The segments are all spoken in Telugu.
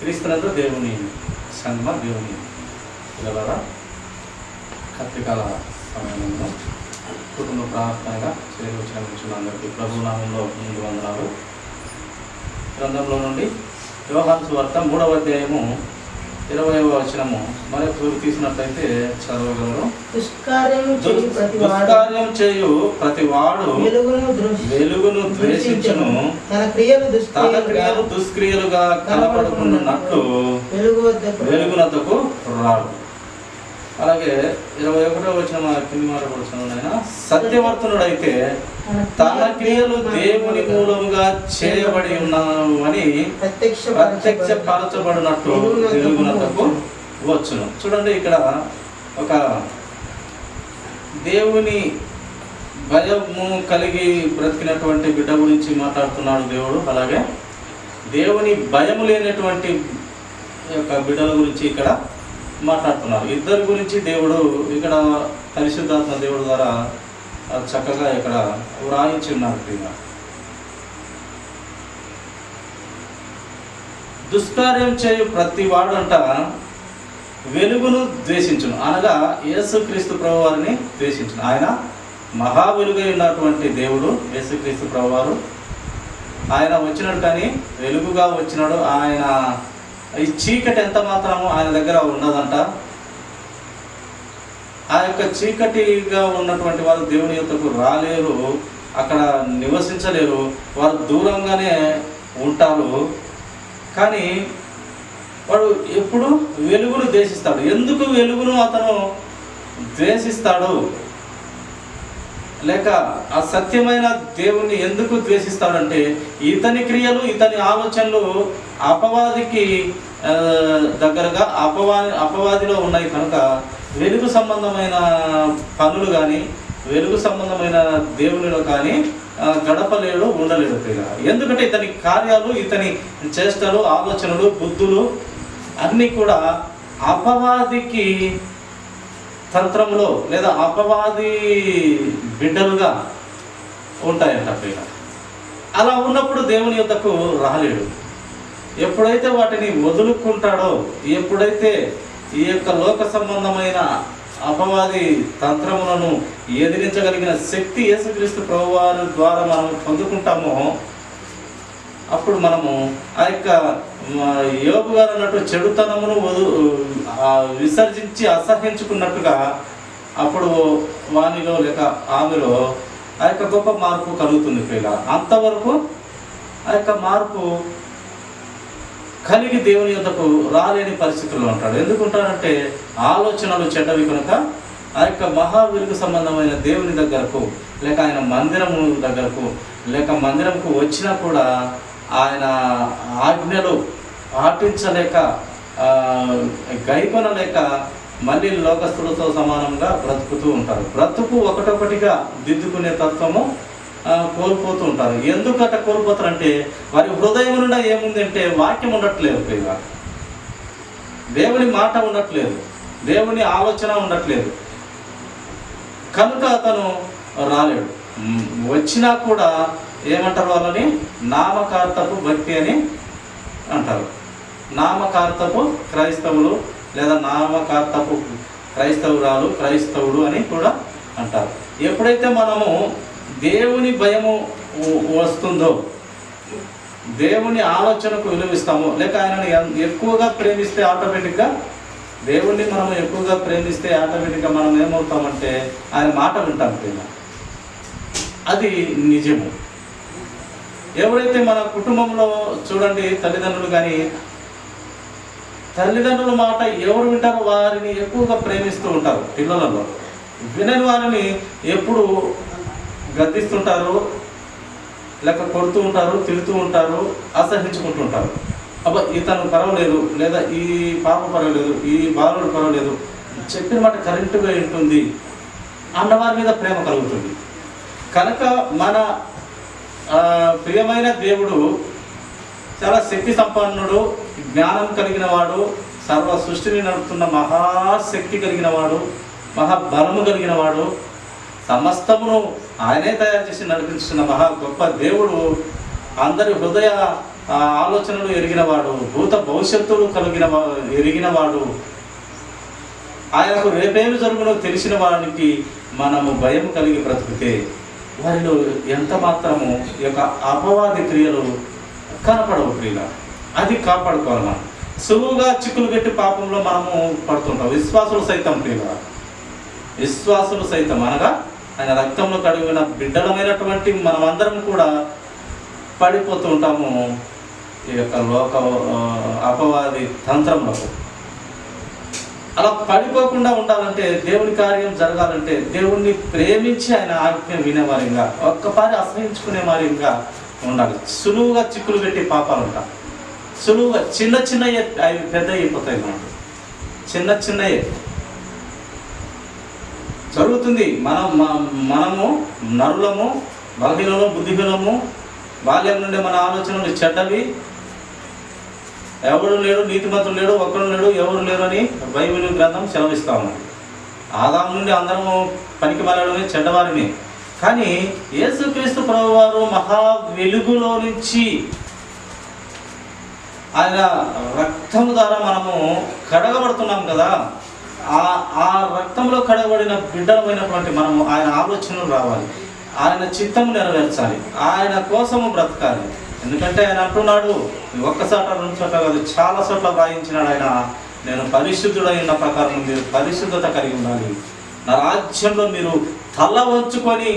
క్రీస్తునందు దేవుని సంగమ, దేవుని పిల్లల కత్రికాల సమయంలో కుటుంబ ప్రార్థనగా చేరి వచ్చిన అందరికీ ప్రభు నామంలో ముందు వందనాలు. గ్రంథంలో నుండి యోహాను సువార్త 3వ అధ్యాయము 20వ వచనము మరి పూర్తి తీసినట్లయితే చదవగలరు. దుష్కార్యం చేయు ప్రతివాడు వెలుగును ద్వేషించును, తన క్రియలు దుష్క్రియలుగా కనపడుకున్నట్లు వెలుగునొద్దకు రాడు. అలాగే 21వ వచనం కింది మాట కూడా సత్యవర్తనుడైతే తన క్రియలు దేవుని మూలముగా చేయబడి ఉన్నావు అని ప్రత్యక్షపరచబడినట్లు వెలుగునకు వచ్చును. చూడండి, ఇక్కడ ఒక దేవుని భయము కలిగి బ్రతికినటువంటి బిడ్డ గురించి మాట్లాడుతున్నాడు దేవుడు. అలాగే దేవుని భయము లేనటువంటి యొక్క బిడ్డల గురించి ఇక్కడ మాట్లాడుతున్నారు. ఇద్దరి గురించి దేవుడు ఇక్కడ పరిశుద్ధాత్మ దేవుడు ద్వారా చక్కగా ఇక్కడ వ్రాయించి ఉన్నారు. దుష్కార్యం చేయు ప్రతి వాడు అంట వెలుగును ద్వేషించును, అనగా యేసుక్రీస్తు ప్రభువారిని ద్వేషించును. ఆయన మహా వెలుగై ఉన్నటువంటి దేవుడు యేసుక్రీస్తు ప్రభువారు. ఆయన వచ్చినాడు, కానీ వెలుగుగా వచ్చినాడు. ఆయన ఈ చీకటి ఎంత మాత్రమో ఆయన దగ్గర ఉన్నదంట. ఆ యొక్క చీకటిగా ఉన్నటువంటి వారు దేవుని యొద్దకు రాలేరు, అక్కడ నివసించలేరు, వారు దూరంగానే ఉంటారు. కానీ వాడు ఎప్పుడు వెలుగును ద్వేషిస్తాడు. ఎందుకు వెలుగును అతను ద్వేషిస్తాడు, లేక ఆ సత్యమైన దేవుణ్ణి ఎందుకు ద్వేషిస్తాడంటే ఇతని క్రియలు, ఇతని ఆలోచనలు అపవాదికి దగ్గరగా అపవాదిలో ఉన్నాయి కనుక వెలుగు సంబంధమైన పనులు కానీ వెలుగు సంబంధమైన దేవునిలో కానీ గడపలేడు, ఉండలేడు. ఎందుకంటే ఇతని కార్యాలు, ఇతని చేష్టలు, ఆలోచనలు, బుద్ధులు అన్నీ కూడా అపవాదికి తంత్రంలో లేదా అపవాది బిడ్డలుగా ఉంటాయంట. అలా ఉన్నప్పుడు దేవుని యొద్దకు రాలేడు. ఎప్పుడైతే వాటిని వదులుకుంటాడో, ఎప్పుడైతే ఈ యొక్క లోక సంబంధమైన అపవాది తంత్రములను ఎదిరించగలిగిన శక్తి యేసుక్రీస్తు ప్రభువారి ద్వారా మనం పొందుకుంటామో అప్పుడు మనము ఆ యొక్క యోగు గారు అన్నట్టు చెడుతనమును విసర్జించి అసహించుకున్నట్టుగా అప్పుడు వానిలో లేక ఆమెలో ఆ యొక్క గొప్ప మార్పు కలుగుతుంది. పిల్ల అంతవరకు ఆ యొక్క మార్పు కలిగి దేవుని యొద్దకు రాలేని పరిస్థితుల్లో ఉంటాడు. ఎందుకుంటాడంటే ఆలోచనలు చెడ్డవి కనుక ఆ యొక్క మహావీరుకు సంబంధమైన దేవుని దగ్గరకు, లేక ఆయన మందిరము దగ్గరకు, లేక మందిరంకు వచ్చినా కూడా ఆయన ఆజ్ఞలు పాటించలేక, గైకొనలేక మళ్ళీ లోకస్తులతో సమానంగా బ్రతుకుతూ ఉంటారు. బ్రతుకు ఒకటొకటిగా దిద్దుకునే తత్వము కోల్పోతూ ఉంటారు. ఎందుకట కోల్పోతారంటే వారి హృదయం నుండి ఏముంది అంటే వాక్యం ఉండట్లేదు, దేవుని మాట ఉండట్లేదు, దేవుని ఆలోచన ఉండట్లేదు కనుక అతను రాలేడు. వచ్చినా కూడా ఏమంటారు, వాళ్ళని నామకార్థపు భక్తి అని అంటారు. నామకార్థపు క్రైస్తవులు లేదా నామకార్థపు క్రైస్తవురాలు, క్రైస్తవుడు అని కూడా అంటారు. ఎప్పుడైతే మనము దేవుని భయము వస్తుందో, దేవుని ఆలోచనకు విలువిస్తామో, లేక ఆయనని ఎక్కువగా ప్రేమిస్తే ఆటోమేటిక్గా దేవుణ్ణి మనం ఎక్కువగా ప్రేమిస్తే ఆటోమేటిక్గా మనం ఏమవుతామంటే ఆయన మాట వింటాం. అది నిజము. ఎవరైతే మన కుటుంబంలో చూడండి, తల్లిదండ్రులు కానీ తల్లిదండ్రుల మాట ఎవరు వింటారో వారిని ఎక్కువగా ప్రేమిస్తూ ఉంటారు. పిల్లలలో వినని వారిని ఎప్పుడు గద్దిస్తుంటారు, లేక కొడుతూ ఉంటారు, తిడుతూ ఉంటారు, అసహించుకుంటూ ఉంటారు. అబ్బా ఇతను పర్వాలేదు, లేదా ఈ పాప పర్వాలేదు, ఈ బాలుడు పర్వాలేదు, చెప్పిన మాట కరెక్ట్గా ఉంటుంది అన్నవారి మీద ప్రేమ కలుగుతుంది. కనుక మన ప్రియమైన దేవుడు చాలా శక్తి సంపన్నుడు, జ్ఞానం కలిగిన వాడు, సర్వ సృష్టిని నడుపుతున్న మహాశక్తి కలిగిన వాడు, మహాబలము కలిగిన వాడు, సమస్తమును ఆయనే తయారు చేసి నడిపించిన మహా గొప్ప దేవుడు అందరి హృదయ ఆలోచనలు ఎరిగినవాడు, భూత భవిష్యత్తులు ఎరిగినవాడు, ఆయనకు రేపేమి జరుగునో తెలిసిన వారికి మనము భయం కలిగి బ్రతికితే వారిలో ఎంత మాత్రము ఈ యొక్క అపవాది క్రియలు కనపడవు. క్రియలు అది కాపాడుకోవాలి. మనం సులువుగా చిక్కులు పెట్టి పాపంలో మనము పడుతుంటాం. విశ్వాసులు సైతం క్రియలు, విశ్వాసులు సైతం అనగా ఆయన రక్తంలో కడిగిన బిడ్డలమైనటువంటి మనమందరం కూడా పడిపోతూ ఉంటాము ఈ యొక్క లోక అపవాది తంత్రంలో. అలా పడిపోకుండా ఉండాలంటే, దేవుని కార్యం జరగాలంటే, దేవుణ్ణి ప్రేమించి ఆయన ఆజ్ఞ వినేవారిగా, ఒక్కపారి అసహించుకునే వారిగా ఉండాలి. సులువుగా చిక్కులు పెట్టి పాపాలు ఉంటాయి. సులువుగా చిన్న చిన్నయే అవి పెద్ద అయిపోతాయి. చిన్న చిన్నయే జరుగుతుంది. మనము నరులము, బలహీనము, బుద్ధిహీనము, బాల్యం నుండి మన ఆలోచనలు చెడ్డవి. ఎవరు లేడు, నీతిమంతులు లేడు, ఒక్కడు లేడు, ఎవరు లేరు అని బైబిల్ గ్రంథం సెలవిస్తాము. ఆదాము నుండి అందరము పనికి మారడమే, చెడ్డవారిని. కానీ యేసుక్రీస్తు ప్రభువారు మహా వెలుగులో నుంచి ఆయన రక్తము ద్వారా మనము కడగబడుతున్నాం కదా. ఆ రక్తంలో కడగబడిన బిడ్డలమైనటువంటి మనము ఆయన ఆలోచనలు రావాలి, ఆయన చిత్తము నెరవేర్చాలి, ఆయన కోసము బ్రతకాలి. ఎందుకంటే ఆయన అంటున్నాడు, ఒక్కసాట రెండు చోట్ల కాదు, చాలా చోట్ల వ్రాయించినాడు ఆయన, నేను పరిశుద్ధుడైన ప్రకారం మీరు పరిశుద్ధత కలిగి ఉండాలి, నా రాజ్యంలో మీరు తల వంచుకొని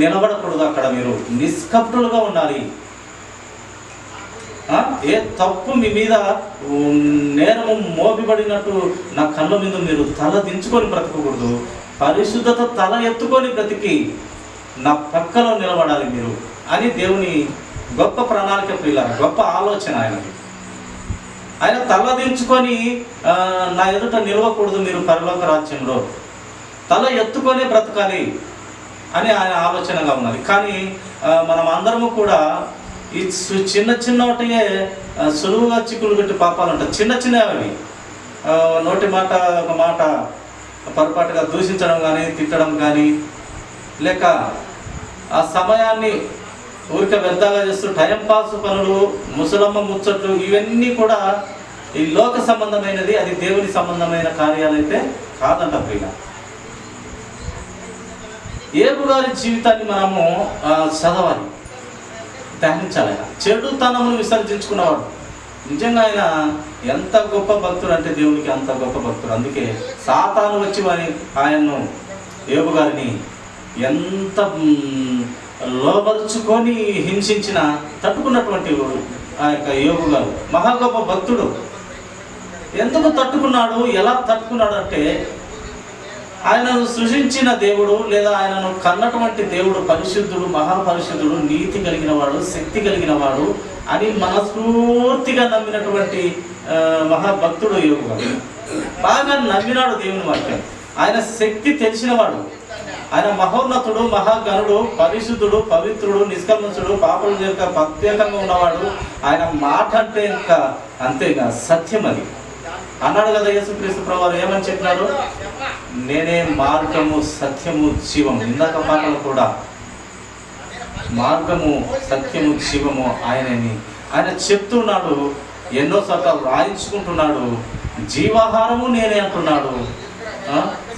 నిలబడకూడదు, అక్కడ మీరు నిష్కపటులుగా ఉండాలి. ఏ తప్పు మీ మీద నేరము మోపిబడినట్టు నా కళ్ళ మీద మీరు తల దించుకొని బ్రతకకూడదు, పరిశుద్ధత తల ఎత్తుకొని బ్రతికి నా పక్కలో నిలబడాలి మీరు అని దేవుని గొప్ప ప్రణాళిక, ప్రియులారా, గొప్ప ఆలోచన ఆయనది. ఆయన తలదించుకొని నా ఎదుట నిలవకూడదు మీరు పరలోక రాజ్యంలో, తల ఎత్తుకొనే బ్రతకాలి అని ఆయన ఆలోచనగా ఉన్నది. కానీ మనం అందరము కూడా ఈ చిన్న చిన్న వాటియే సులువుగా చిక్కులు పెట్టి పాపాలు ఉంటాయి. చిన్న చిన్నవి, నోటి మాట ఒక మాట పొరపాటుగా దూషించడం కానీ, తిట్టడం కానీ, లేక ఆ సమయాన్ని ఊరికే వ్యర్థంగా చేస్తూ టైంపాస్ పనులు, ముసలమ్మ ముచ్చట్లు, ఇవన్నీ కూడా ఈ లోక సంబంధమైనది. అది దేవుని సంబంధమైన కార్యాలైతే కాదంట. ప్రియ ఏబు గారి జీవితాన్ని మనము చదవాలి, ధ్యానించాలి. ఆయన చెడుతనమును విసర్జించుకున్నవాడు. నిజంగా ఆయన ఎంత గొప్ప భక్తుడు అంటే దేవునికి అంత గొప్ప భక్తుడు. అందుకే సాతాను వచ్చి ఆయన్ను, ఏబు గారిని ఎంత లోబరుచుకొని హింసించిన తట్టుకున్నటువంటి ఆ యొక్క యోగు గారు మహా గొప్ప భక్తుడు. ఎందుకు తట్టుకున్నాడు, ఎలా తట్టుకున్నాడు అంటే, ఆయనను సృష్టించిన దేవుడు లేదా ఆయనను కన్నటువంటి దేవుడు పరిశుద్ధుడు, మహాపరిశుద్ధుడు, నీతి కలిగిన వాడు, శక్తి కలిగిన వాడు అని మనస్ఫూర్తిగా నమ్మినటువంటి మహాభక్తుడు యోగు గారు. బాగా నమ్మినాడు దేవుని వాక్యం. ఆయన శక్తి తెలిసినవాడు, ఆయన మహోన్నతుడు, మహాగణుడు, పరిశుద్ధుడు, పవిత్రుడు, నిష్కల్మషుడు, పాపలు చేత ప్రత్యేకంగా ఉన్నవాడు. ఆయన మాట అంటే ఇంకా అంతేగా సత్యం. అది అన్నాడు కదా యేసుక్రీస్తు ప్రభువారు. ఏమని చెప్పినాడు? నేనే మార్గము, సత్యము, జీవము. ఇందాక పాటలు కూడా మార్గము, సత్యము, జీవము ఆయనని ఆయన చెప్తున్నాడు. ఎన్నోసార్లు రాయించుకుంటున్నాడు. జీవాహారము నేనే అంటున్నాడు.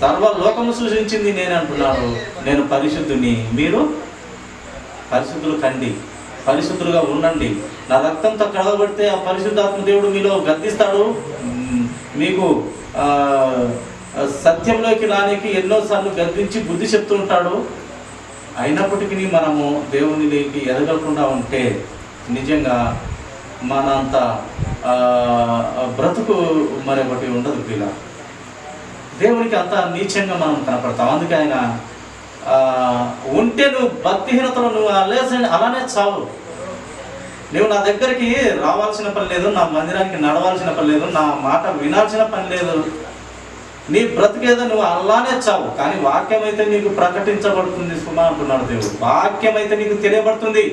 సర్వలోకము సృష్టించింది నేనే అంటున్నాడు. నేను పరిశుద్ధుని, మీరు పరిశుద్ధులు కండి, పరిశుద్ధులుగా ఉండండి. నా రక్తంతో కడగబడితే ఆ పరిశుద్ధాత్మ దేవుడు మీలో గద్దిస్తాడు. మీకు సత్యంలోకి రానికి ఎన్నోసార్లు గద్దించి బుద్ధి చెప్తూ ఉంటాడు. అయినప్పటికీ మనము దేవునిలోకి ఎదగకుండా ఉంటే నిజంగా మనంత బ్రతుకు మరొకటి ఉండదు. ప్రియ దేవునికి అంత నీచంగా మనం కనపడతాం. అందుకే ఆయన ఉంటే నువ్వు భక్తిహీనతలో నువ్వు అలానే చావు. నువ్వు నా దగ్గరికి రావాల్సిన పని లేదు, నా మందిరానికి నడవాల్సిన పని లేదు, నా మాట వినాల్సిన పని లేదు. నీ బ్రతికేదో నువ్వు అలానే చావు. కానీ వాక్యం అయితే నీకు ప్రకటించబడుతుంది సుమా అంటున్నాడు దేవుడు. వాక్యం అయితే నీకు తెలియబడుతుంది.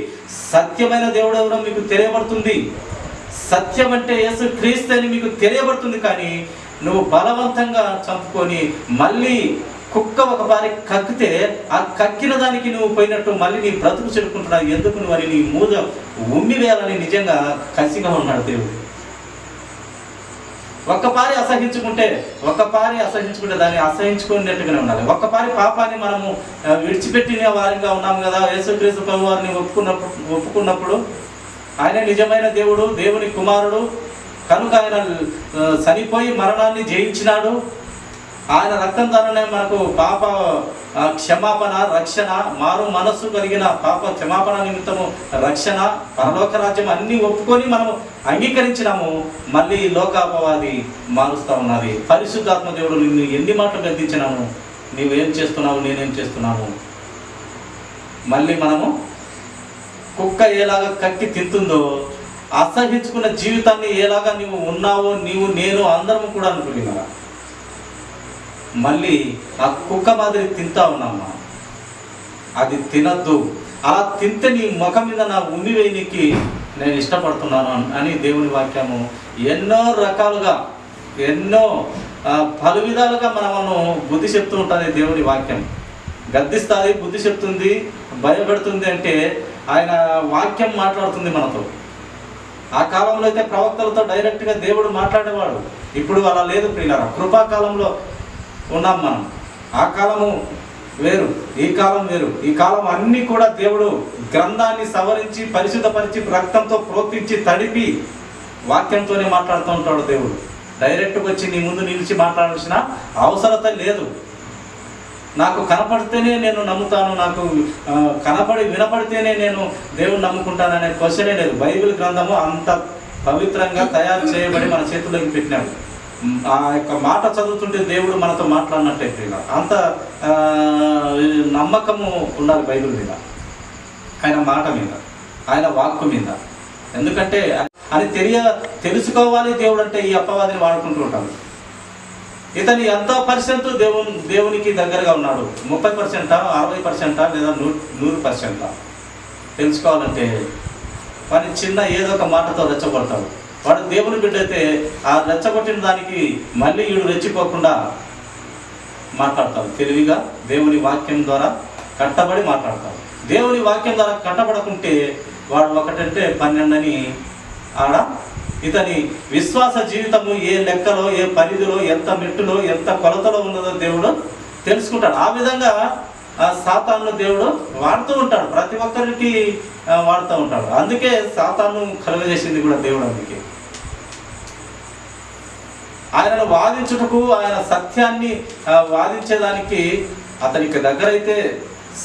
సత్యమైన దేవుడు ఎవరో మీకు తెలియబడుతుంది. సత్యం అంటే యేసు క్రీస్తు అని మీకు తెలియబడుతుంది. కానీ నువ్వు బలవంతంగా చంపుకొని మళ్ళీ కుక్క ఒక పారి కక్కితే ఆ కక్కిన దానికి నువ్వు పోయినట్టు మళ్ళీ నీ బ్రతుకు చెడుకుంటున్నావు, ఎందుకు నువ్వు అని నీ మూజ ఉమ్మి వేయాలని నిజంగా కసిగా ఉన్నాడు దేవుడు. ఒక్కపారి అసహించుకుంటే దాన్ని అసహించుకునేట్టుగానే ఉండాలి. ఒక్కపారి పాపాన్ని మనము విడిచిపెట్టిన వారిగా ఉన్నాము కదా. యేసుక్రీస్తు ప్రభు వారిని ఒప్పుకున్నప్పుడు ఆయన నిజమైన దేవుడు, దేవుని కుమారుడు కనుక ఆయన చనిపోయి మరణాన్ని జయించినాడు. ఆయన రక్తం ద్వారానే మనకు పాప క్షమాపణ, రక్షణ, మారు మనస్సు కలిగిన పాప క్షమాపణ నిమిత్తము రక్షణ, పరలోక రాజ్యం అన్నీ ఒప్పుకొని మనము అంగీకరించినాము. మళ్ళీ లోకాపవాది మారుస్తూ ఉన్నది. పరిశుద్ధాత్మ దేవుడు నిన్ను ఎన్ని మాటలు గద్దించినాము, నీవేం చేస్తున్నావు, నేనేం చేస్తున్నాము. మళ్ళీ మనము కుక్క ఎలాగా కక్కి తింటుందో అసహించుకున్న జీవితాన్ని ఎలాగా నీవు ఉన్నావో నీవు నేను అందరము కూడా అనుకున్నా మళ్ళీ ఆ కుక్క మాదిరి తింటా ఉన్నామా. అది తినద్దు. అలా తింటే నీ ముఖం మీద నా ఉమ్మి వేయనికి నేను ఇష్టపడుతున్నాను అని దేవుని వాక్యము ఎన్నో రకాలుగా ఎన్నో పలు విధాలుగా మనము బుద్ధి చెప్తూ ఉంటుంది. దేవుని వాక్యం గద్దిస్తుంది, బుద్ధి చెప్తుంది, భయపెడుతుంది. అంటే ఆయన వాక్యం మాట్లాడుతుంది మనతో. ఆ కాలంలో అయితే ప్రవక్తలతో డైరెక్ట్గా దేవుడు మాట్లాడేవాడు. ఇప్పుడు అలా లేదు ప్రియులారా. కృపాకాలంలో ఉన్నాం మనం. ఆ కాలము వేరు, ఈ కాలం వేరు. ఈ కాలం అన్నీ కూడా దేవుడు గ్రంథాన్ని సవరించి పరిశుద్ధపరిచి రక్తంతో ప్రోత్తించి తడిపి వాక్యంతోనే మాట్లాడుతూ ఉంటాడు దేవుడు. డైరెక్ట్గా వచ్చి నీ ముందు నిలిచి మాట్లాడాల్సిన అవసరత లేదు. నాకు కనపడితేనే నేను నమ్ముతాను, నాకు కనపడి వినపడితేనే నేను దేవుని నమ్ముకుంటాననే క్వశ్చనే లేదు. బైబిల్ గ్రంథము అంత పవిత్రంగా తయారు చేయబడి మన చేతుల్లోకి పెట్టినాడు. ఆ యొక్క మాట చదువుతుంటే దేవుడు మనతో మాట్లాడినట్టే. అంత నమ్మకము ఉండాలి బైబిల్ మీద, ఆయన మాట మీద, ఆయన వాక్కు మీద. ఎందుకంటే అని తెలుసుకోవాలి దేవుడు అంటే ఈ అపవాదిని వాడుకుంటూ ఉంటాడు. ఇతని ఎంత పర్సెంట్ దేవునికి దగ్గరగా ఉన్నాడు? 30%, 60% లేదా 100% తెలుసుకోవాలంటే వాడిని చిన్న ఏదో ఒక మాటతో రెచ్చగొడతాడు. వాడు దేవుని బిడ్డ అయితే ఆ రెచ్చగొట్టిన దానికి మళ్ళీ వీడు రెచ్చిపోకుండా మాట్లాడతాడు. తెలివిగా దేవుని వాక్యం ద్వారా కట్టబడి మాట్లాడతాడు. దేవుని వాక్యం ద్వారా కట్టబడకుంటే వాడు 1 అంటే 12 అని ఆడ ఇతని విశ్వాస జీవితము ఏ లెక్కలో, ఏ పరిధిలో, ఎంత మెట్టులో, ఎంత కొలతలో ఉన్నదో దేవుడు తెలుసుకుంటాడు. ఆ విధంగా సాతాను దేవుడు వాడుతూ ఉంటాడు. ప్రతి ఒక్కరికి వాడుతూ ఉంటాడు. అందుకే సాతాను కలుగజేసింది కూడా దేవుడు. అందుకే ఆయనను వాదించుటకు, ఆయన సత్యాన్ని వాదించేదానికి అతనికి దగ్గర అయితే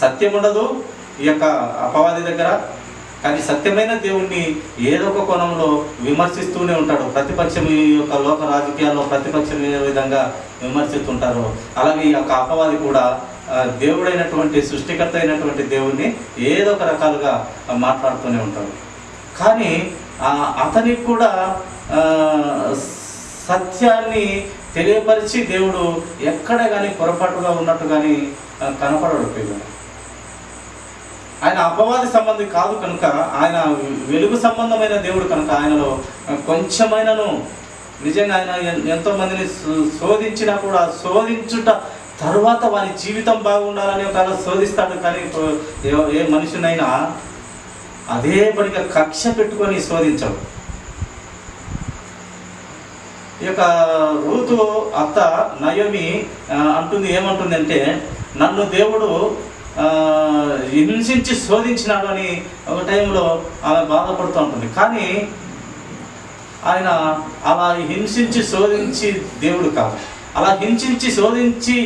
సత్యం ఉండదు ఈ యొక్క అపవాది దగ్గర. కానీ సత్యమైన దేవుణ్ణి ఏదో ఒక కోణంలో విమర్శిస్తూనే ఉంటాడు. ప్రతిపక్షం ఈ యొక్క లోక రాజకీయాల్లో ప్రతిపక్షం ఏ విధంగా విమర్శిస్తుంటారో అలాగే ఈ యొక్క అపవాది కూడా దేవుడైనటువంటి సృష్టికర్త అయినటువంటి దేవుణ్ణి ఏదో ఒక రకాలుగా మాట్లాడుతూనే ఉంటాడు. కానీ అతనికి కూడా సత్యాన్ని తెలియపరిచి దేవుడు ఎక్కడ కానీ పొరపాటుగా ఉన్నట్టు కానీ కనపడడు. పిల్లలు ఆయన అపవాది సంబంధి కాదు కనుక, ఆయన వెలుగు సంబంధమైన దేవుడు కనుక ఆయనలో కొంచెమైనను నిజంగా ఆయన ఎంతోమందిని శోధించినా కూడా శోధించుట తరువాత వారి జీవితం బాగుండాలని ఒక శోధిస్తాడు. కానీ ఏ మనిషినైనా అదే పనిగా కక్ష పెట్టుకొని శోధించడు. ఈ యొక్క రూతు అత్త నయోమి అంటుంది, ఏమంటుంది అంటే, నన్ను దేవుడు హింసించి శోధించినాడు అని ఒక టైంలో ఆమె బాధపడుతూ ఉంటుంది. కానీ ఆయన అలా హింసించి శోధించి దేవుడు కాదు. అలా హింసించి శోధించి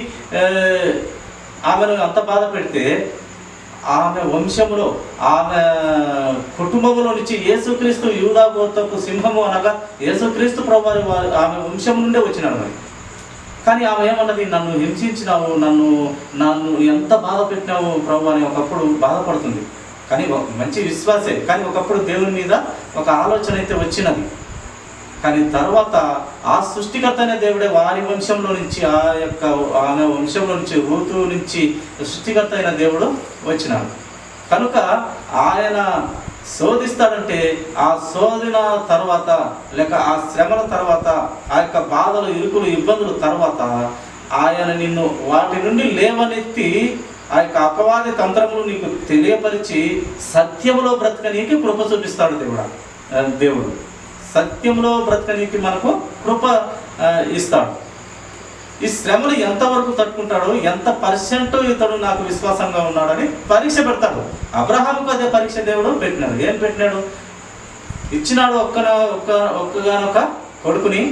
ఆమెను అంత బాధ పెడితే ఆమె వంశంలో, ఆమె కుటుంబంలో నుంచి యేసుక్రీస్తు యూదా గోత్రపు సింహము అనగా యేసుక్రీస్తు ప్రభువారి ఆమె వంశం నుండే వచ్చినాడు. మరి కానీ ఆమె ఏమన్నది, నన్ను హింసించినావు, నన్ను ఎంత బాధ పెట్టినావు ప్రభు అని ఒకప్పుడు బాధపడుతుంది. కానీ మంచి విశ్వాసే. కానీ ఒకప్పుడు దేవుని మీద ఒక ఆలోచన అయితే వచ్చినది. కానీ తర్వాత ఆ సృష్టికర్త అనే దేవుడే వారి వంశంలో నుంచి, ఆమె వంశంలో నుంచి, రూతు నుంచి సృష్టికర్త అయిన దేవుడు వచ్చినాడు. కనుక ఆయన శోధిస్తాడంటే ఆ శోధన తర్వాత లేక ఆ శ్రమల తర్వాత, ఆ యొక్క బాధలు, ఇరుకులు, ఇబ్బందుల తర్వాత ఆయన నిన్ను వాటి నుండి లేవనెత్తి ఆ యొక్క అపవాది తంత్రములు నీకు తెలియపరిచి సత్యములో బ్రతకనీకి కృప చూపిస్తాడు దేవుడు సత్యంలో బ్రతకనీకి మనకు కృప ఇస్తాడు. ఈ శ్రమలు ఎంతవరకు తట్టుకుంటాడో, ఎంత పర్సెంట్ ఇతడు నాకు విశ్వాసంగా ఉన్నాడని పరీక్ష పెడతాడు. అబ్రహాముకు అదే పరీక్ష దేవుడు పెట్టినాడు. ఏం పెట్టినాడు? ఇచ్చినాడు ఒక్కగానొక కొడుకుని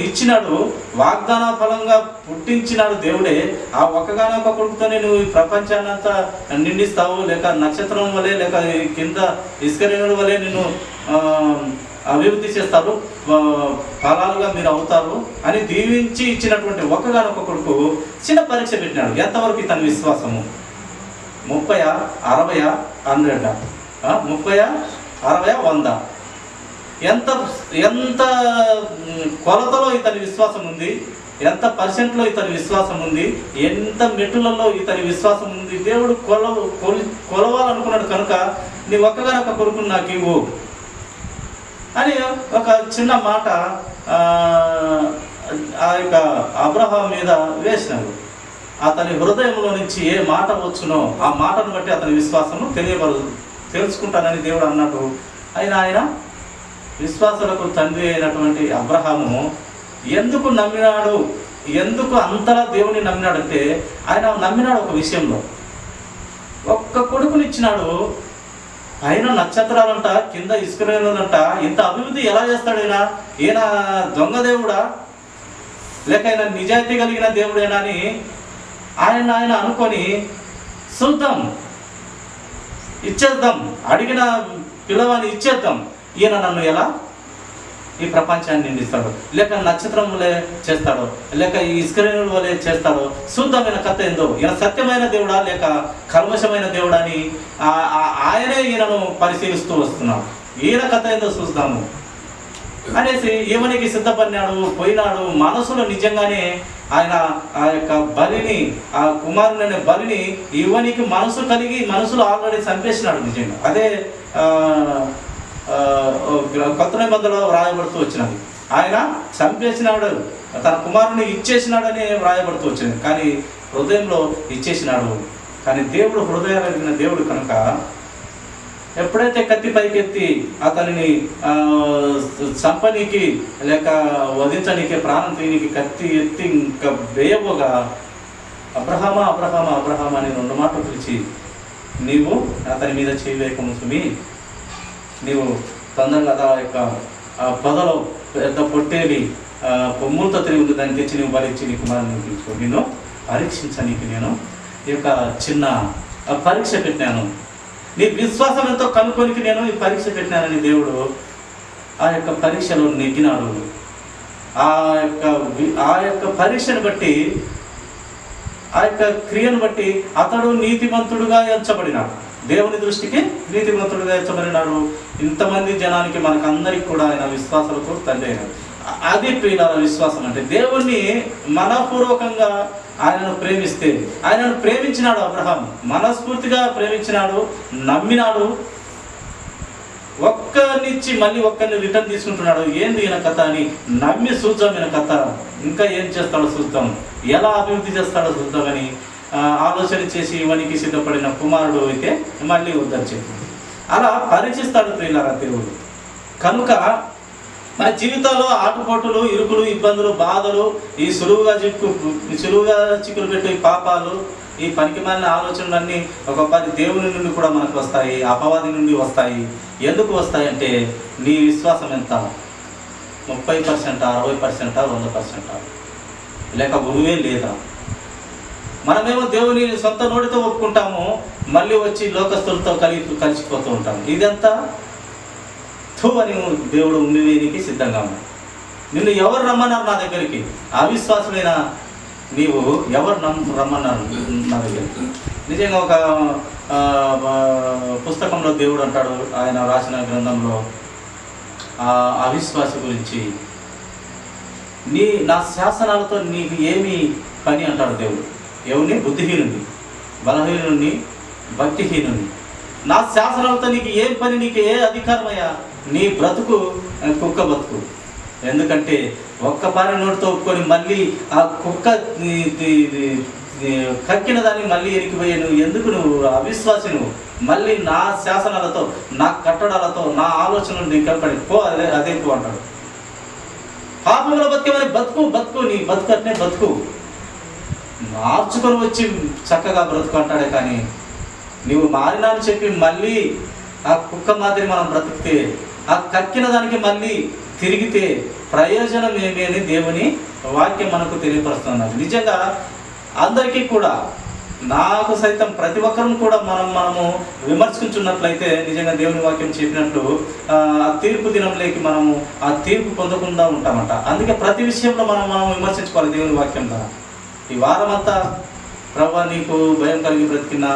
ఇచ్చినాడు. వాగ్దాన ఫలంగా పుట్టించినాడు దేవుడే. ఆ ఒక్కగానొక కొడుకుతోనే నువ్వు ఈ ప్రపంచాన్ని అంతా నిండిస్తావు, లేక నక్షత్రం వలె, లేక కింద ఇసుకరేణుల వలె నిన్ను అభివృద్ధి చేస్తారు, ఫలాలుగా మీరు అవుతారు అని దీవించి ఇచ్చినటువంటి ఒక్కగానొక కొడుకు చిన్న పరీక్ష పెట్టినాడు. ఎంతవరకు ఇతని విశ్వాసము? 30, 60, 100, 30, 60, 100 ఎంత కొలతలో ఇతని విశ్వాసం ఉంది, ఎంత పర్సెంట్లో ఇతని విశ్వాసం ఉంది, ఎంత మెట్టులలో ఇతని విశ్వాసం ఉంది. దేవుడు కొలవాలనుకున్నాడు కనుక నీ ఒక్కగానొక కొడుకుని నాకు ఇవ్వు అని ఒక చిన్న మాట ఆ యొక్క అబ్రహాం మీద వేసినాడు. అతని హృదయంలో నుంచి ఏ మాట వచ్చునో ఆ మాటను బట్టి అతని విశ్వాసము తెలుసుకుంటానని దేవుడు అన్నట్టు ఆయన విశ్వాసులకు తండ్రి అయినటువంటి అబ్రహాము ఎందుకు నమ్మినాడు, ఎందుకు అంతలా దేవుని నమ్మినాడంటే ఆయన నమ్మినాడు ఒక విషయంలో. ఒక్క కొడుకునిచ్చినాడు, పైన నక్షత్రాలంట, కింద ఇసుకరేణులంట. ఇంత అభివృద్ధి ఎలా చేస్తాడు ఈయన దొంగ దేవుడా లేక ఆయన నిజాయితీ కలిగిన దేవుడేనా అని ఆయన అనుకొని చూద్దాం, ఇచ్చేద్దాం, అడిగిన పిల్లవాడిని ఇచ్చేద్దాం, ఈయన నన్ను ఎలా ఈ ప్రపంచాన్ని నిండిస్తాడు, లేక నక్షత్రం వలె చేస్తాడు, లేక ఈ ఇసుకరేణుల వలె చేస్తాడు, చూద్దాం ఈయన కథ ఏందో, ఈయన సత్యమైన దేవుడా లేక కల్మషమైన దేవుడా అని ఆయనే ఈయనను పరిశీలిస్తూ వస్తున్నాడు. ఈయన కథ ఏందో చూద్దాము అనేసి ఈవనికి సిద్ధపడినాడు, పోయినాడు. మనసులో నిజంగానే ఆయన ఆ యొక్క బలిని, ఆ కుమారుని అనే బలిని ఈవనికి మనసు కలిగి మనసులో ఆల్రెడీ చంపేసినాడు నిజంగా. అదే కొత్త నిబంధనలో వ్రాయబడుతూ వచ్చినది. ఆయన చంపేసినాడు, తన కుమారుని ఇచ్చేసినాడని వ్రాయబడుతూ వచ్చినది. కానీ హృదయంలో ఇచ్చేసినాడు. కానీ దేవుడు హృదయం కలిగిన దేవుడు కనుక ఎప్పుడైతే కత్తి పైకెత్తి అతనిని చంపనీకి లేక వధించనీకి, ప్రాణం తీయనికి కత్తి ఎత్తి ఇంకా వేయబోగా అబ్రహామా అబ్రహామా అబ్రహామా అని 2 మాటలు పిలిచి, నీవు అతని మీద చేయలేక ముసుమి, నీవు తొందరగా ఆ యొక్క పొదలో పెద్ద పొట్టేలి కొమ్ములతో తిరిగి ఉంది, దాన్ని తెచ్చి నువ్వు బలిచ్చి నీ కుమారుని పిలుచుకో, నేను పరీక్షించనీకి నేను ఈ యొక్క చిన్న పరీక్ష పెట్టాను, నీ విశ్వాసం ఎంతో కనుక్కోనికి నేను ఈ పరీక్ష పెట్టినానని దేవుడు ఆ యొక్క పరీక్షలో నెగ్గినాడు. ఆ యొక్క పరీక్షను బట్టి, ఆ యొక్క క్రియను బట్టి అతడు నీతిమంతుడుగా ఎంచబడినాడు. దేవుని దృష్టికి నీతిమంతుడుగా ఎంచబడినాడు. ఇంతమంది జనానికి మనకందరికి కూడా ఆయన విశ్వాసాలకు తండ్రి అయినాడు. అది ప్రియుల విశ్వాసం అంటే దేవుణ్ణి మనపూర్వకంగా ఆయనను ప్రేమిస్తే, ఆయనను ప్రేమించినాడు అబ్రహాం, మనస్ఫూర్తిగా ప్రేమించినాడు, నమ్మినాడు. ఒక్కరినిచ్చి మళ్ళీ ఒక్కరిని రిటర్న్ తీసుకుంటున్నాడు. ఏంది ఈయన కథ అని నమ్మి చూద్దాం, ఈయన కథ ఇంకా ఏం చేస్తాడో చూద్దాం, ఎలా అభివృద్ధి చేస్తాడో చూద్దామని ఆలోచన చేసి ఇవనికి సిద్ధపడిన కుమారుడు అయితే మళ్ళీ వద్దని చెప్పింది. అలా పరీక్షిస్తాడు ప్రియులారా దేవుడు. కనుక మన జీవితాల్లో ఆటుపోటులు, ఇరుకులు, ఇబ్బందులు, బాధలు, ఈ సులువుగా చిక్కులు పెట్టే ఈ పాపాలు, ఈ పనికిమాలిన ఆలోచనలన్నీ ఒక్కొక్కటి దేవుని నుండి కూడా మనకు వస్తాయి, అపవాది నుండి వస్తాయి. ఎందుకు వస్తాయి అంటే నీ విశ్వాసం ఎంత, 30%, 60%, 100%, లేక గురువే లేదా. మనమేమో దేవుని సొంత నోటితో ఒప్పుకుంటాము, మళ్ళీ వచ్చి లోకస్తులతో కలిసిపోతూ ఉంటాము. ఇదంతా అని దేవుడు ఉండివేనికి సిద్ధంగా ఉన్నాడు. నిన్ను ఎవరు రమ్మన్నారు నా దగ్గరికి? అవిశ్వాసమైన నీవు ఎవరు రమ్మన్నారు నా దగ్గరికి? నిజంగా ఒక పుస్తకంలో దేవుడు అంటాడు, ఆయన రాసిన గ్రంథంలో అవిశ్వాస గురించి, నా శాసనాలతో నీకు ఏమి పని అంటాడు దేవుడు. ఎవరిని? బుద్ధిహీనుని, బలహీనుని, భక్తిహీనుని. నా శాసనాలతో నీకు ఏం పని, నీకు ఏ అధికారమయ్యా? నీ బ్రతుకు కుక్క బతుకు, ఎందుకంటే ఒక్కపారి నోటితో ఒప్పుకొని మళ్ళీ ఆ కుక్క కక్కిన దాన్ని మళ్ళీ ఎరికిపోయే నువ్వు ఎందుకు, నువ్వు అవిశ్వాసి, నువ్వు మళ్ళీ నా శాసనాలతో, నా కట్టడాలతో, నా ఆలోచనలు నీకు కనపడి పో, అదే పో అంటాడు. పాపంలో బతికేమని బతుకు నీ బతుకట్నే బతుకు, మార్చుకొని వచ్చి చక్కగా బ్రతుకు అంటాడే. కానీ నువ్వు మారినా అని చెప్పి మళ్ళీ ఆ కుక్క మాదిరి మనం బ్రతికితే, ఆ కక్కిన దానికి మళ్ళీ తిరిగితే ప్రయోజనం ఏమి అని దేవుని వాక్యం మనకు తెలియపరుస్తున్నది. నిజంగా అందరికీ కూడా, నాకు సైతం ప్రతి ఒక్కరూ కూడా మనము విమర్శించున్నట్లయితే నిజంగా దేవుని వాక్యం చెప్పినట్లు ఆ తీర్పు దినంలోకి మనము ఆ తీర్పు పొందకుండా ఉంటామంట. అందుకే ప్రతి విషయంలో మనం విమర్శించుకోవాలి దేవుని వాక్యం ద్వారా. ఈ వారం అంతా ప్రభువా నీకు భయం కలిగి బ్రతికినా,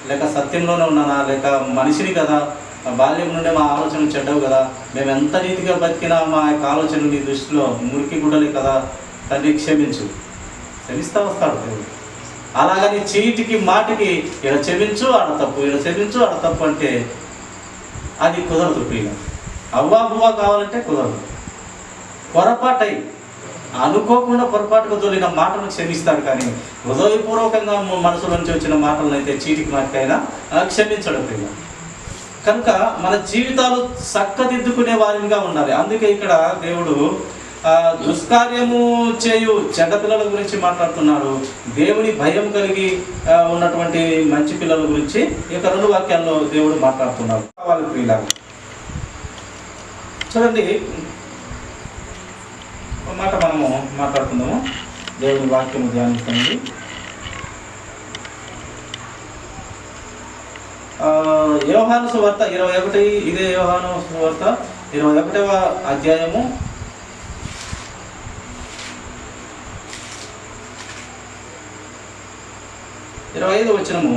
లేక సత్యంలోనే ఉన్నానా, లేక మనిషిని కదా, బాల్యం నుండే మా ఆలోచనలు చెడ్డవు కదా, మేము ఎంత నీతిగా బతికినా మా యొక్క ఆలోచనలు నీ దృష్టిలో మురికి గుడ్డలే కదా తండ్రి, క్షమిస్తా వస్తాడు దేవుడు. అలాగని చీటికి మాటికి ఈడ క్షమించు ఆడ తప్పు, ఈడ క్షమించు ఆడ తప్పు అంటే అది కుదరదు ప్రియ. అవ్వా బువ్వా కావాలంటే కుదరదు. పొరపాటై అనుకోకుండా పొరపాటుగా తోలిన మాటను క్షమిస్తాడు, కానీ హృదయపూర్వకంగా మనసులో నుంచి వచ్చిన మాటలను అయితే చీటికి మాటికైనా క్షమించడం ప్రియ. కనుక మన జీవితాలు చక్కదిద్దుకునే వారిగా ఉండాలి. అందుకే ఇక్కడ దేవుడు దుష్కార్యము చేయు చెడ్డ పిల్లల గురించి మాట్లాడుతున్నాడు. దేవుని భయం కలిగి ఉన్నటువంటి మంచి పిల్లల గురించి ఇక 2 వాక్యాల్లో దేవుడు మాట్లాడుతున్నాడు. వాళ్ళ ప్రియులారా చూడండి, ఒక మాట మనము మాట్లాడుకుందాము. దేవుని వాక్యము ధ్యానిస్తుంది. యోహాను సువార్త 21, ఇదే యోహాను సువార్త 21వ అధ్యాయము 25వ వచనము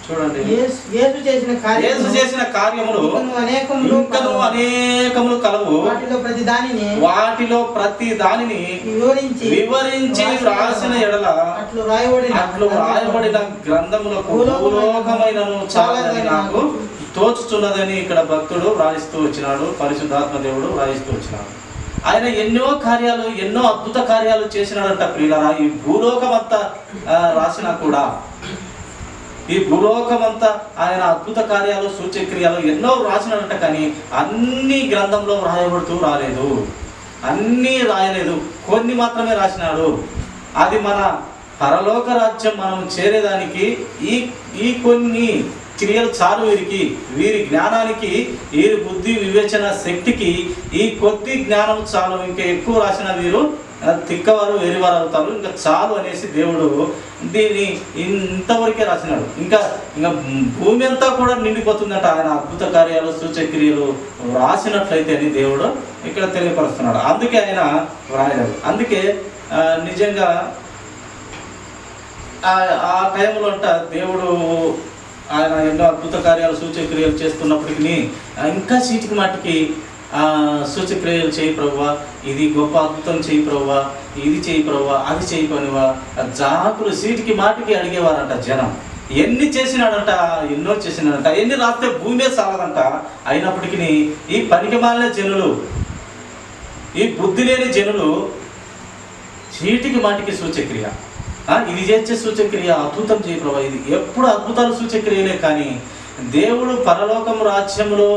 చూడండి. యేసు చేసిన కార్యములు ఇంకను అనేకములు కలవు, వాటిలో ప్రతి దానిని వివరించి రాసిన ఎడల అట్లు రాయబడిన గ్రంథములకు భూలోకమైనను చాలని నాకు తోచుచున్నదని ఇక్కడ భక్తుడు రాయిస్తూ వచ్చినాడు, పరిశుద్ధాత్మ దేవుడు రాయిస్తూ వచ్చినాడు. ఆయన ఎన్నో కార్యాలు, ఎన్నో అద్భుత కార్యాలు చేసినాడంట ప్రియులారా. ఈ భూలోకమంతా రాసినా కూడా, ఈ భూలోకమంతా ఆయన అద్భుత కార్యాలు, సూచక్రియాలు ఎన్నో రాసినాడంట. కానీ అన్ని గ్రంథంలో రాయబడుతూ రాలేదు, అన్నీ రాయలేదు, కొన్ని మాత్రమే రాసినాడు. అది మన పరలోక రాజ్యం మనం చేరేదానికి ఈ కొన్ని క్రియలు చాలు వీరికి, వీరి జ్ఞానానికి, వీరి బుద్ధి వివేచన శక్తికి ఈ కొద్ది జ్ఞానం చాలు, ఇంకా ఎక్కువ రాసిన వీరు తిక్కవారు వేరేవారు అవుతారు, ఇంకా చాలు అనేసి దేవుడు దీన్ని ఇంతవరకే రాసినాడు. ఇంకా భూమి అంతా కూడా నిండిపోతుందట ఆయన అద్భుత కార్యాలు, సూచక్రియలు రాసినట్లయితే అని దేవుడు ఇక్కడ తెలియపరుస్తున్నాడు. అందుకే ఆయన రాయలేదు. అందుకే నిజంగా ఆ టైంలో అంట దేవుడు ఆయన ఎన్నో అద్భుత కార్యాలు, సూచక్రియలు చేస్తున్నప్పటికీ ఇంకా చీటికి మాటికి సూచక్రియలు చేయి ప్రభువా, ఇది గొప్ప అద్భుతం చేయి ప్రభువా, ఇది చేయి ప్రభువా, అది చేయి పనివా, జాకులు చీటికి మాటికి అడిగేవారంట జనం. ఎన్ని చేసినాడంట, ఎన్నో చేసినాడంట, ఎన్ని రాస్తే భూమే సాలదంట. అయినప్పటికీ ఈ పనికి మాలిన జనులు, ఈ బుద్ధి లేని జనులు చీటికి మాటికి సూచక్రియ, ఇది చేసే సూచక్రియ, అద్భుతం చేయి ప్రభా, ఇది ఎప్పుడు అద్భుతాలు సూచక్రియలే. కానీ దేవుడు పరలోకం రాజ్యంలో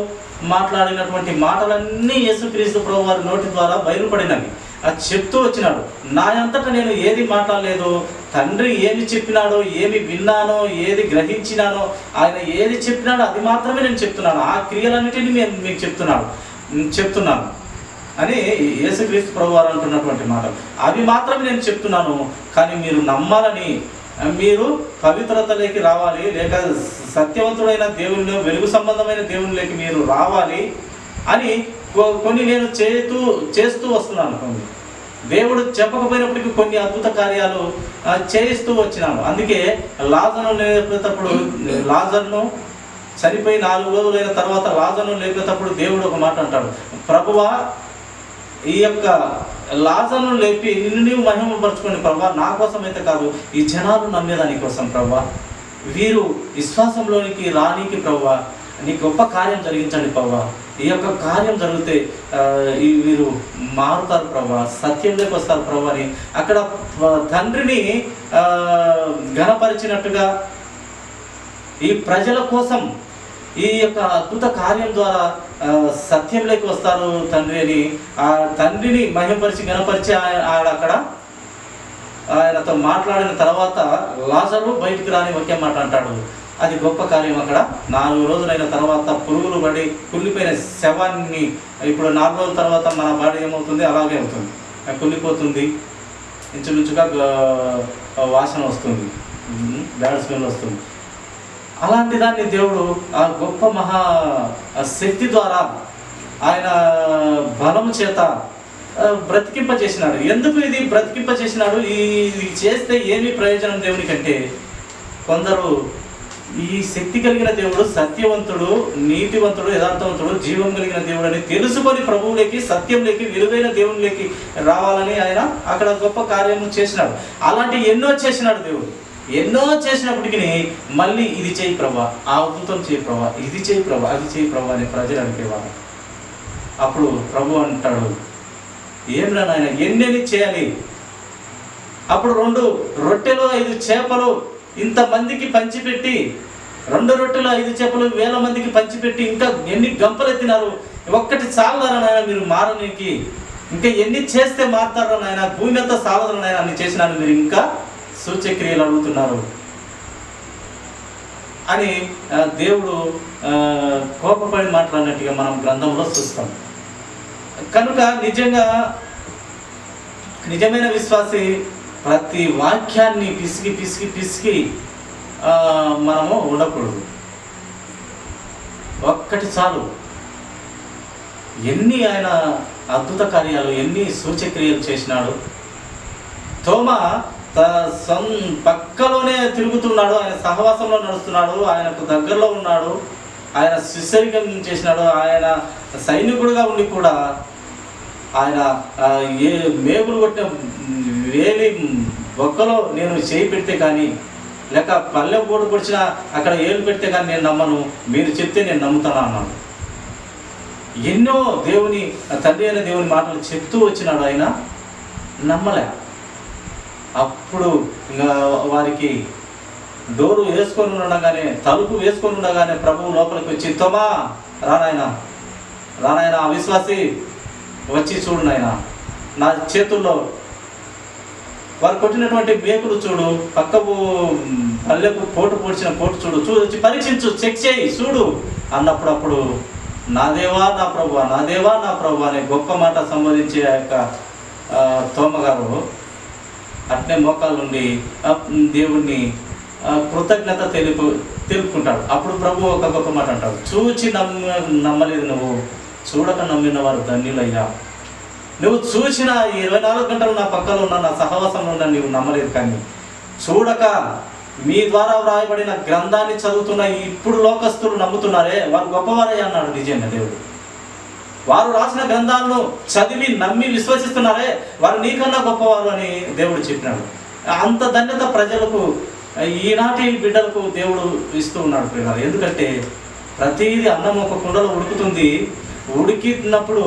మాట్లాడినటువంటి మాటలన్నీ యేసుక్రీస్తు ప్రభు వారి నోటి ద్వారా బయలుపడినవి. అది చెప్తూ వచ్చినాడు. నా అంతటా నేను ఏది మాట్లాడలేదు, తండ్రి ఏమి చెప్పినాడో, ఏమి విన్నానో, ఏది గ్రహించినానో, ఆయన ఏది చెప్పినాడో అది మాత్రమే నేను చెప్తున్నాను. ఆ క్రియలన్నిటినీ నేను మీకు చెప్తున్నాను అని యేసుక్రీస్తు ప్రభు వారు అంటున్నటువంటి మాటలు. అవి మాత్రమే నేను చెప్తున్నాను, కానీ మీరు నమ్మాలని, మీరు పవిత్రతలోకి రావాలి, లేక సత్యవంతుడైన దేవునిలో, వెలుగు సంబంధమైన దేవునిలోకి మీరు రావాలి అని కొన్ని నేను చేస్తూ వస్తున్నాను. కొన్ని దేవుడు చెప్పకపోయినప్పటికీ కొన్ని అద్భుత కార్యాలు చేయిస్తూ వచ్చినాను. అందుకే లాజరును లేపేటప్పుడు, లాజరును చనిపోయి 4 రోజులైన తర్వాత లాజరును లేపేటప్పుడు దేవుడు ఒక మాట అంటాడు, ప్రభువా ఈ యొక్క లాజరును లేపి నిన్ను నీవు మహిమపరచుకోండి ప్రభువా, నా కోసం అయితే కాదు, ఈ జనాలు నమ్మేదాని కోసం ప్రభువా, వీరు విశ్వాసంలోనికి రానికి ప్రభువా, నీ గొప్ప కార్యం జరిగించండి ప్రభువా, ఈ యొక్క కార్యం జరిగితే వీరు మారుతారు ప్రభా, సత్యంలోకి వస్తారు ప్రభా అని అక్కడ తండ్రిని ఘనపరిచినట్టుగా ఈ ప్రజల కోసం ఈ యొక్క అద్భుత కార్యం ద్వారా సత్యంలోకి వస్తారు తండ్రి అని ఆ తండ్రిని మహిమపరిచి ఘనపరిచి అక్కడ ఆయనతో మాట్లాడిన తర్వాత లాజరు బయటికి రాని ఒకే మాట అంటాడు. అది గొప్ప కార్యం. అక్కడ 4 రోజులైన తర్వాత పురుగులు పడి కుళ్ళిపోయిన శవాన్ని, ఇప్పుడు 4 రోజుల తర్వాత మన బాడీ ఏమవుతుంది, అలాగే అవుతుంది, కుళ్ళిపోతుంది, ఇంచుమించుగా వాసన వస్తుంది, బ్యాడ్ స్మెల్ వస్తుంది. అలాంటి దాన్ని దేవుడు ఆ గొప్ప మహా శక్తి ద్వారా ఆయన బలము చేత బ్రతికింపజేసినాడు. ఎందుకు ఇది బ్రతికింపజేసినాడు? ఇది చేస్తే ఏమి ప్రయోజనం దేవునికి అంటే, కొందరు ఈ శక్తి కలిగిన దేవుడు సత్యవంతుడు, నీతివంతుడు, యథార్థవంతుడు, జీవం కలిగిన దేవుడు అని తెలుసుకొని ప్రభువులోకి, సత్యంలోకి, విలువైన దేవునిలోకి రావాలని ఆయన అక్కడ గొప్ప కార్యం చేసినాడు. అలాంటి ఎన్నో చేసినాడు దేవుడు. ఎన్నో చేసినప్పటికీ మళ్ళీ ఇది చేయి ప్రభా, ఆ అద్భుతం చేయి ప్రభా, ఇది చేయి ప్రభా, అది చేయి ప్రభా అని ప్రజలు అడిగేవారు. అప్పుడు ప్రభు అంటాడు, ఏమిరా నాయన, ఎన్నెన్ని చేయాలి? అప్పుడు 2 రొట్టెలు 5 చేపలు ఇంతమందికి పంచిపెట్టి, 2 రొట్టెలు 5 చేపలు 1000 మందికి పంచిపెట్టి ఇంకా ఎన్ని గంపలు ఎత్తినారు? ఒక్కటి చాలరా నాయన మీరు మారనికి? ఇంకా ఎన్ని చేస్తే మారుతారా నాయన? భూమి అంతా సాలదు నాయన, అన్ని చేసినాను, మీరు ఇంకా సూచక్రియలు అడుగుతున్నారు అని దేవుడు కోపపడి మాట్లాడినట్టుగా మనం గ్రంథంలో చూస్తాం. కనుక నిజమైన విశ్వాసి ప్రతి వాక్యాన్ని పిసికి పిసికి పిసికి మనము ఉండకూడదు. ఒక్కటి చాలు. ఎన్ని ఆయన అద్భుత కార్యాలు, ఎన్ని సూచక్రియలు చేసినాడు. తోమా పక్కలోనే తిరుగుతున్నాడు, ఆయన సహవాసంలో నడుస్తున్నాడు, ఆయనకు దగ్గరలో ఉన్నాడు, ఆయన శిష్యరికం చేసినాడు, ఆయన సైనికుడుగా ఉండి కూడా ఆయన మేగులు కొట్టిన వేలి బొక్కలో నేను చేయి పెడితే కానీ, లేక పల్లె పోటు పొడిచిన అక్కడ ఏలు పెడితే కానీ నేను నమ్మను, మీరు చెప్తే నేను నమ్ముతాను అన్నాడు. ఎన్నో దేవుని తండ్రి అయిన దేవుని మాటలు చెప్తూ వచ్చినాడు, ఆయన నమ్మలే. అప్పుడు ఇంకా వారికి డోరు వేసుకొని ఉండగానే, తలుపు వేసుకొని ఉండగానే ప్రభువు లోపలికి వచ్చి, తోమా రానాయన అవిశ్వాసి, వచ్చి చూడు నాయన, నా చేతుల్లో వారు కొట్టినటువంటి మేకులు చూడు, పక్కకు పల్లెకు పోటు పొడిచిన పోటు చూడు, వచ్చి పరీక్షించు, చెక్ చేయి, చూడు అన్నప్పుడు అప్పుడు నా దేవా నా ప్రభువా, నా దేవా నా ప్రభువా అనే గొప్ప మాట సంబోధించే ఆ యొక్క తోమగారు అట్నే మోకాళ్ళ నుండి దేవుణ్ణి కృతజ్ఞత తెలుపుకుంటాడు. అప్పుడు ప్రభు ఒక గొప్ప మాట అంటాడు, చూచి నమ్మలేదు నువ్వు, చూడక నమ్మిన వారు ధన్యులయ్యా. నువ్వు చూసిన 24 గంటలు నా పక్కలో ఉన్న, నా సహవాసంలో ఉన్న నువ్వు నమ్మలేదు, కానీ చూడక మీ ద్వారా వ్రాయబడిన గ్రంథాన్ని చదువుతున్న ఇప్పుడు లోకస్తులు నమ్ముతున్నారే, వారు గొప్పవారయ్యా అన్నాడు. నిజంగా దేవుడు వారు రాసిన గ్రంథాలను చదివి నమ్మి విశ్వసిస్తున్నారే, వారు నీకన్నా గొప్పవారు అని దేవుడు చెప్పినాడు. అంత ధన్యత ప్రజలకు, ఈనాటి బిడ్డలకు దేవుడు ఇస్తూ ఉన్నాడు పిల్లలు. ఎందుకంటే ప్రతిదీ అన్నం ఒక కుండలో ఉడుకుతుంది, ఉడికినప్పుడు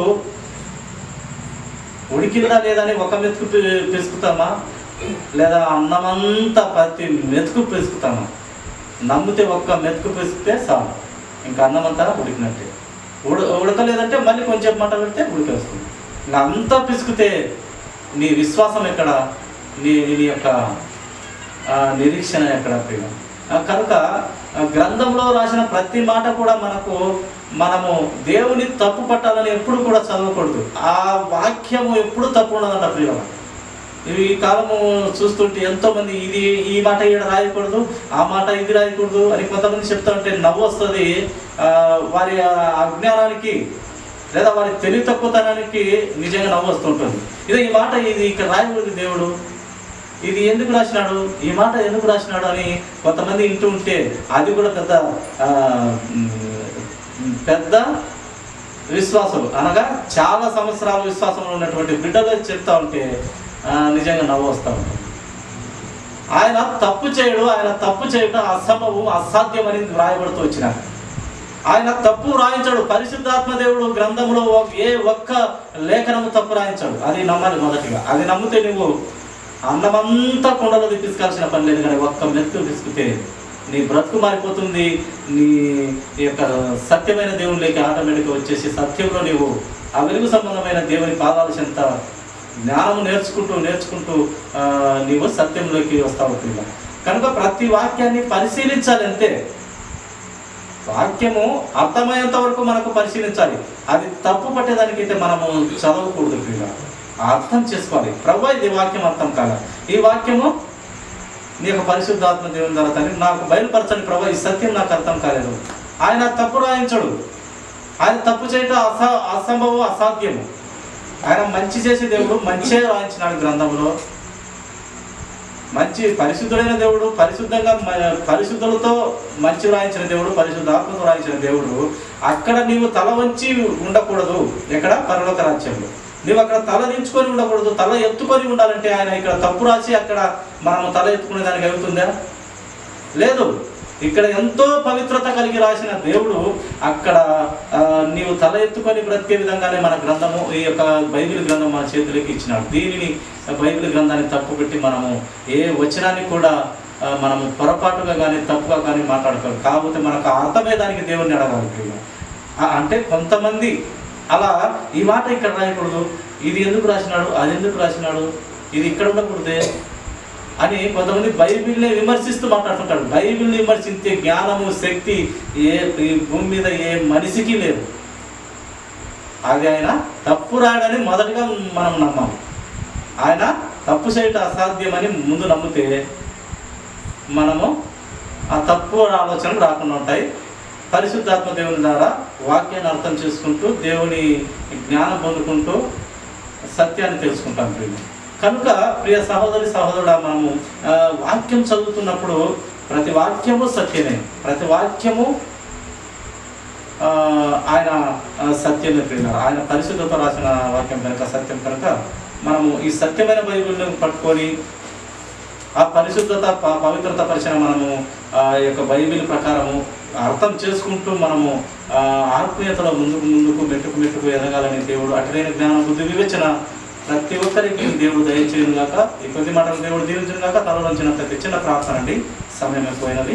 ఉడికిందా లేదని ఒక మెతుకు పిసుకుతామా, లేదా అన్నమంతా ప్రతి మెతుకు పిసుకుతామా? నమ్మితే ఒక్క మెతుకు పిసికితే చాలు, ఇంకా అన్నమంతా ఉడికినట్టే. ఉడకలేదంటే మళ్ళీ కొంచెం మంట పెడితే ఉడికేస్తుంది. ఇంకా అంతా పిసికితే నీ విశ్వాసం ఎక్కడ, నీ యొక్క నిరీక్షణ ఎక్కడ ప్రియ? కనుక గ్రంథంలో రాసిన ప్రతి మాట కూడా మనము దేవుని తప్పు పట్టాలని ఎప్పుడు కూడా చదవకూడదు. ఆ వాక్యము ఎప్పుడు తప్పు ఉండదంట ప్రియ. ఈ కాలము చూస్తుంటే ఎంతోమంది ఈ మాట ఈడ రాయకూడదు, ఆ మాట ఇది రాయకూడదు అని కొంతమంది చెప్తా ఉంటే నవ్వు వస్తుంది. వారి అజ్ఞానానికి లేదా వారి తెలివి తక్కువతనానికి నిజంగా నవ్వు వస్తుంటుంది. ఈ మాట ఇక్కడ రాయకూడదు, దేవుడు ఇది ఎందుకు రాసినాడు, ఈ మాట ఎందుకు రాసినాడు అని కొంతమంది వింటూ ఉంటే అది కూడా పెద్ద విశ్వాసులు, అనగా చాలా సంవత్సరాల విశ్వాసంలో ఉన్నటువంటి బిడ్డలు చెప్తా ఉంటే నిజంగా నవ్వు వస్తూ ఉంటుంది. ఆయన తప్పు చేయడం అసంభవం, అసాధ్యం అని వ్రాయబడుతూ వచ్చినాడు. ఆయన తప్పు రాయించాడు. పరిశుద్ధాత్మ దేవుడు గ్రంథంలో ఏ ఒక్క లేఖనము తప్పు రాయించాడు. అది నమ్మాలి మొదటిగా. అది నమ్మితే నువ్వు అన్నమంతా కుండలో తీసుకాల్సిన పని లేదు. కానీ ఒక్క మెతుకు తీసుకుంటే నీ బ్రతుకు మారిపోతుంది. నీ యొక్క సత్యమైన దేవునిలోకి ఆటోమేటిక్గా వచ్చేసి సత్యంలో నీవు ఆ వెలుగు సంబంధమైన దేవుని పాదాల చెంత జ్ఞానము నేర్చుకుంటూ నీవు సత్యంలోకి వస్తావు. కనుక ప్రతి వాక్యాన్ని పరిశీలించాలి అంతే. వాక్యము అర్థమయ్యేంత వరకు మనకు పరిశీలించాలి. అది తప్పు పట్టేదానికైతే మనము చదవకూడదు. ప్రియుల అర్థం చేసుకోవాలి. ప్రభువా ఇది వాక్యం అర్థం కాదా, ఈ వాక్యము నీ యొక్క పరిశుద్ధాత్మ దేవుని ద్వారా తండ్రి నాకు బయలుపరచండి ప్రభువా, ఈ సత్యం నాకు అర్థం కాలేదు. ఆయన తప్పు రాయించడు. ఆయన తప్పు చేయటం అసంభవం, అసాధ్యము. ఆయన మంచి చేసే దేవుడు. మంచిగా రాయించినాడు గ్రంథంలో. మంచి పరిశుద్ధుడైన దేవుడు, పరిశుద్ధులతో మంచి రాయించిన దేవుడు, పరిశుద్ధాత్మతో రాయించిన దేవుడు. అక్కడ నీవు తల వంచి ఉండకూడదు. ఎక్కడ? పరలోక రాజ్యంలో. నువ్వు అక్కడ తల దించుకొని ఉండకూడదు, తల ఎత్తుకొని ఉండాలంటే ఆయన ఇక్కడ తప్పు రాసి అక్కడ మనము తల ఎత్తుకునే దానికి అవుతుందా? లేదు. ఇక్కడ ఎంతో పవిత్రత కలిగి రాసిన దేవుడు అక్కడ నీవు తల ఎత్తుకొని బ్రతికే విధంగానే మన గ్రంథము, ఈ యొక్క బైబిల్ గ్రంథం మన చేతులకి ఇచ్చినాడు. దీనిని బైబిల్ గ్రంథాన్ని తప్పు పెట్టి మనము ఏ వచనాన్ని కూడా మనము పొరపాటుగా కానీ తప్పుగా కానీ మాట్లాడుకోవాలి. కాకపోతే మనకు అర్థమయ్యేదానికి దేవుడిని అడగాలి. అంటే కొంతమంది అలా ఈ మాట ఇక్కడ రాయకూడదు, ఇది ఎందుకు రాసినాడు, అది ఎందుకు రాసినాడు, ఇది ఇక్కడ ఉండకూడదే అని కొంతమంది బైబిల్ని విమర్శిస్తూ మాట్లాడుతుంటాడు. బైబిల్ని విమర్శించే జ్ఞానము, శక్తి ఈ భూమి మీద ఏ మనిషికి లేదు. అది ఆయన తప్పు రాయడని మొదటిగా మనం నమ్మాలి. ఆయన తప్పు చేయటం అసాధ్యమని ముందు నమ్మితే మనము ఆ తప్పు ఆలోచనలు రాకుండా ఉంటాయి. పరిశుద్ధాత్మ దేవుని ద్వారా వాక్యాన్ని అర్థం చేసుకుంటూ దేవుని జ్ఞానం పొందుకుంటూ సత్యాన్ని తెలుసుకుంటాం. కనుక ప్రియ సహోదరి సహోదరుడా, మనము వాక్యం చదువుతున్నప్పుడు ప్రతి వాక్యము సత్యమే. ప్రతి వాక్యము ఆయన సత్యమే. ప్రియులారా, ఆయన పరిశుద్ధతో రాసిన వాక్యం కనుక సత్యం. కనుక మనము ఈ సత్యమైన బైబిల్ని పట్టుకొని ఆ పరిశుద్ధత పవిత్రత పరిచయం మనము ఆ యొక్క బైబిల్ ప్రకారము అర్థం చేసుకుంటూ మనము ఆత్మీయతలో ముందుకు మెట్టుకు ఎదగాలని దేవుడు అటులైన జ్ఞానం, బుద్ధి, వివేచన ప్రతి ఒక్కరికి దేవుడు దయచేయను గాక. ఈ కొద్ది మాటలు దేవుడు దీవించను గాక. తలలోంచిన ప్రతి చిన్న ప్రార్థన అండి. సమయం అయిపోయినది.